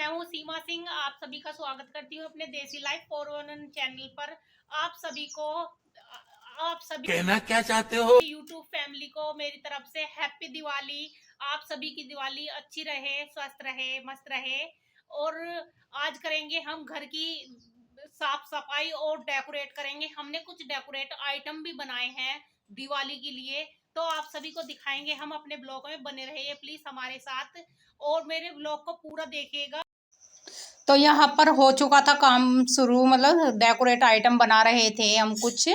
हूँ सीमा सिंह। आप सभी का स्वागत करती हूँ अपने देसी लाइफ 411 चैनल पर। आप सभी कहना क्या चाहते हो? यूट्यूब फैमिली को मेरी तरफ से हैप्पी दिवाली। आप सभी की दिवाली अच्छी रहे, स्वस्थ रहे, मस्त रहे। और आज करेंगे हम घर की साफ सफाई और डेकोरेट करेंगे। हमने कुछ डेकोरेट आइटम भी बनाए हैं दिवाली के लिए, तो आप सभी को दिखाएंगे हम। अपने ब्लॉग में बने रहिए प्लीज हमारे साथ और मेरे ब्लॉग को पूरा देखिएगा। तो यहाँ पर हो चुका था काम शुरू, मतलब डेकोरेट आइटम बना रहे थे हम कुछ।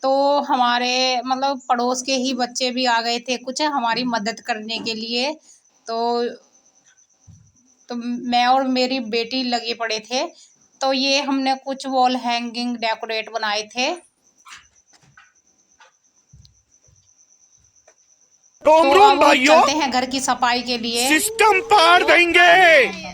तो हमारे मतलब पड़ोस के ही बच्चे भी आ गए थे कुछ हमारी मदद करने के लिए। तो मैं और मेरी बेटी लगे पड़े थे। तो ये हमने कुछ वॉल हैंगिंग डेकोरेट बनाए थे। तो अब भाइयों, चलते हैं घर की सफाई के लिए। सिस्टम पार देंगे।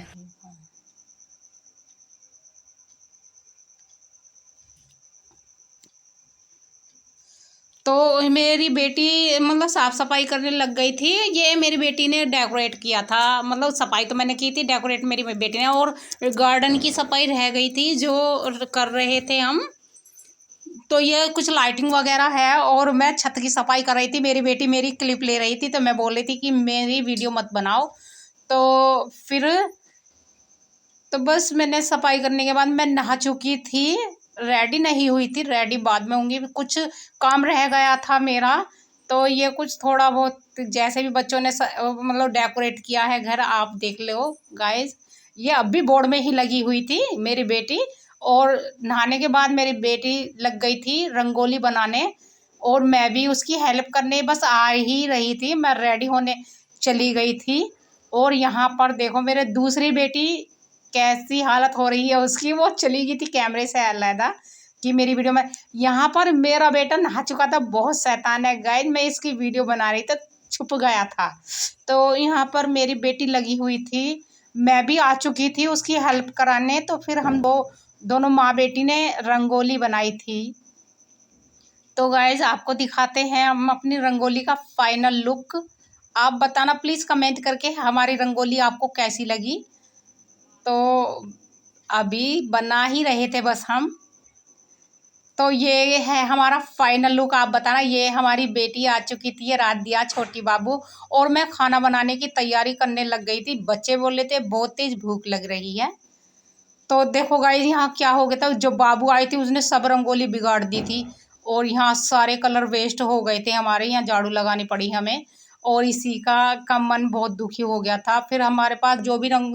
तो मेरी बेटी मतलब साफ सफाई करने लग गई थी। ये मेरी बेटी ने डेकोरेट किया था, मतलब सफाई तो मैंने की थी, डेकोरेट मेरी बेटी ने। और गार्डन की सफाई रह गई थी जो कर रहे थे हम। तो ये कुछ लाइटिंग वगैरह है और मैं छत की सफाई कर रही थी। मेरी बेटी मेरी क्लिप ले रही थी, तो मैं बोल रही थी कि मेरी वीडियो मत बनाओ। तो फिर तो बस मैंने सफाई करने के बाद मैं नहा चुकी थी। रेडी नहीं हुई थी, रेडी बाद में होंगी। कुछ काम रह गया था मेरा। तो ये कुछ थोड़ा बहुत जैसे भी बच्चों ने मतलब डेकोरेट किया है घर, आप देख लो गाइस। ये अब भी बोर्ड में ही लगी हुई थी मेरी बेटी। और नहाने के बाद मेरी बेटी लग गई थी रंगोली बनाने और मैं भी उसकी हेल्प करने बस आ ही रही थी। मैं रेडी होने चली गई थी। और यहाँ पर देखो मेरे दूसरी बेटी कैसी हालत हो रही है उसकी। वो चली गई थी कैमरे से अलहदा कि मेरी वीडियो में। यहाँ पर मेरा बेटा नहा चुका था, बहुत शैतान है गाइस। मैं इसकी वीडियो बना रही तो छुप गया था। तो यहाँ पर मेरी बेटी लगी हुई थी, मैं भी आ चुकी थी उसकी हेल्प कराने। तो फिर हम दोनों माँ बेटी ने रंगोली बनाई थी। तो गाइज आपको दिखाते हैं हम अपनी रंगोली का फाइनल लुक। आप बताना प्लीज़ कमेंट करके हमारी रंगोली आपको कैसी लगी। तो अभी बना ही रहे थे बस हम। तो ये है हमारा फाइनल लुक, आप बताना। ये हमारी बेटी आ चुकी थी, ये राधिया छोटी बाबू। और मैं खाना बनाने की तैयारी करने लग गई थी। बच्चे बोल रहे थे बहुत तेज भूख लग रही है। तो देखो गाइस यहाँ क्या हो गया था, जो बाबू आई थी उसने सब रंगोली बिगाड़ दी थी। और यहाँ सारे कलर वेस्ट हो गए थे हमारे। यहाँ झाड़ू लगानी पड़ी हमें। और इसी का मन बहुत दुखी हो गया था। फिर हमारे पास जो भी रंग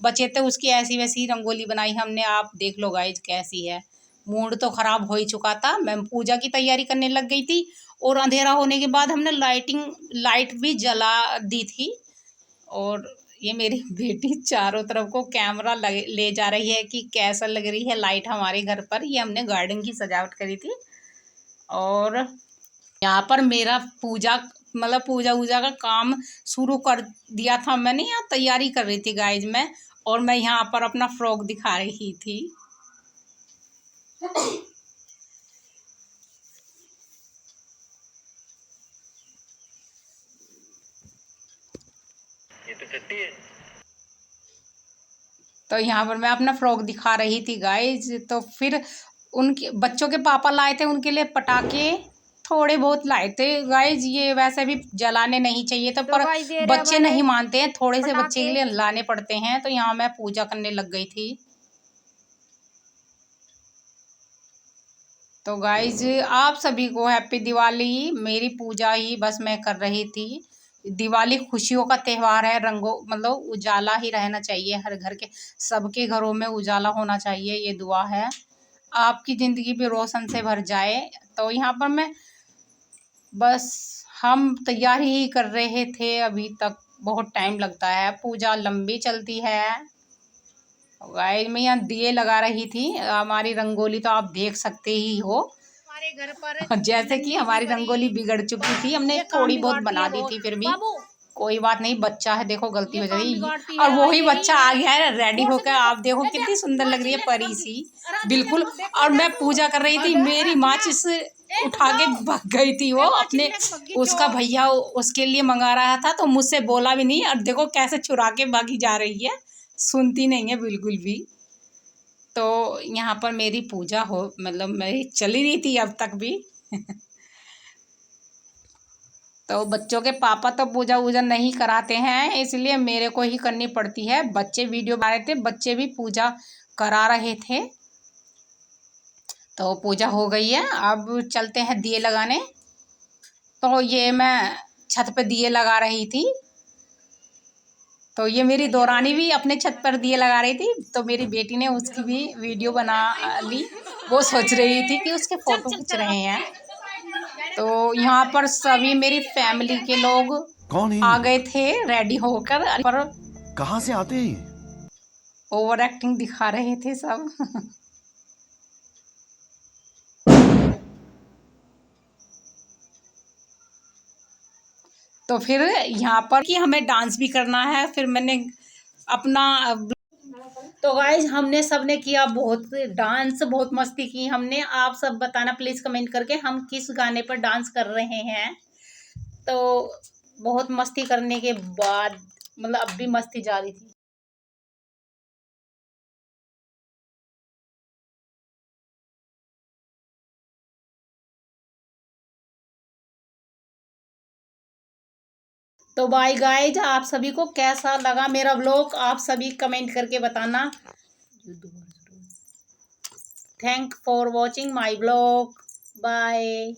बचे थे उसकी ऐसी वैसी रंगोली बनाई हमने। आप देख लो गाइज कैसी है। मूड तो ख़राब हो ही चुका था। मैं पूजा की तैयारी करने लग गई थी और अंधेरा होने के बाद हमने लाइट भी जला दी थी। और ये मेरी बेटी चारों तरफ को कैमरा ले जा रही है कि कैसा लग रही है लाइट हमारे घर पर। ये हमने गार्डन की सजावट करी थी। और यहाँ पर मेरा पूजा वूजा का काम शुरू कर दिया था मैंने। यहाँ तैयारी कर रही थी गाइज मैं। और मैं यहाँ पर अपना फ्रॉक दिखा रही थी। ये तो टट्टी है। तो यहाँ पर मैं अपना फ्रॉक दिखा रही थी गाइज। तो फिर उनके बच्चों के पापा लाए थे उनके लिए पटाखे, थोड़े बहुत लाए थे गाइज। ये वैसे भी जलाने नहीं चाहिए तो पर बच्चे नहीं मानते हैं, थोड़े से बच्चे के लिए लाने पड़ते हैं। तो यहाँ मैं पूजा करने लग गई थी। तो गाइज आप सभी को हैप्पी दिवाली। मेरी पूजा ही बस मैं कर रही थी। दिवाली खुशियों का त्यौहार है। रंगों मतलब उजाला ही रहना चाहिए हर घर के, सबके घरों में उजाला होना चाहिए, ये दुआ है। आपकी ज़िंदगी भी रोशन से भर जाए। तो यहाँ पर मैं बस हम तैयारी ही कर रहे थे। अभी तक बहुत टाइम लगता है, पूजा लंबी चलती है। गाइस मैं यहाँ दिए लगा रही थी। हमारी रंगोली तो आप देख सकते ही हो। हमारे घर पर जैसे कि हमारी रंगोली बिगड़ चुकी थी, हमने थोड़ी बहुत बना दी थी। फिर भी कोई बात नहीं, बच्चा है देखो गलती हो जाती। और वही बच्चा आ गया है रेडी होकर। आप देखो कितनी सुंदर लग रही है, परी सी बिल्कुल। और मैं पूजा कर रही थी, मेरी माचिस उठा के भाग गई थी वो अपने। उसका भैया उसके लिए मंगा रहा था तो मुझसे बोला भी नहीं। और देखो कैसे चुरा के भागी जा रही है। सुनती नहीं है बिल्कुल भी। तो यहाँ पर मेरी पूजा हो मतलब मेरी चली रही थी अब तक भी। तो बच्चों के पापा तो पूजा वूजा नहीं कराते हैं, इसलिए मेरे को ही करनी पड़ती है। बच्चे वीडियो बना रहे थे, बच्चे भी पूजा करा रहे थे। तो पूजा हो गई है, अब चलते हैं दिए लगाने। तो ये मैं छत पे दिए लगा रही थी। तो ये मेरी दौरानी भी अपने छत पर दिए लगा रही थी, तो मेरी बेटी ने उसकी भी वीडियो बना ली। वो सोच रही थी कि उसके फोटो खींच रहे हैं। तो यहाँ पर सभी मेरी फैमिली के लोग कौन है? आ गए थे रेडी होकर, पर कहाँ से आते हैं? ओवर एक्टिंग दिखा रहे थे सब। तो फिर यहाँ पर कि हमें डांस भी करना है, फिर मैंने अपना तो गाइज हमने सबने किया बहुत डांस, बहुत मस्ती की हमने। आप सब बताना प्लीज़ कमेंट करके हम किस गाने पर डांस कर रहे हैं। तो बहुत मस्ती करने के बाद मतलब अब भी मस्ती जारी थी। तो बाय गाइज, आप सभी को कैसा लगा मेरा व्लॉग आप सभी कमेंट करके बताना। Thank for watching my vlog. Bye.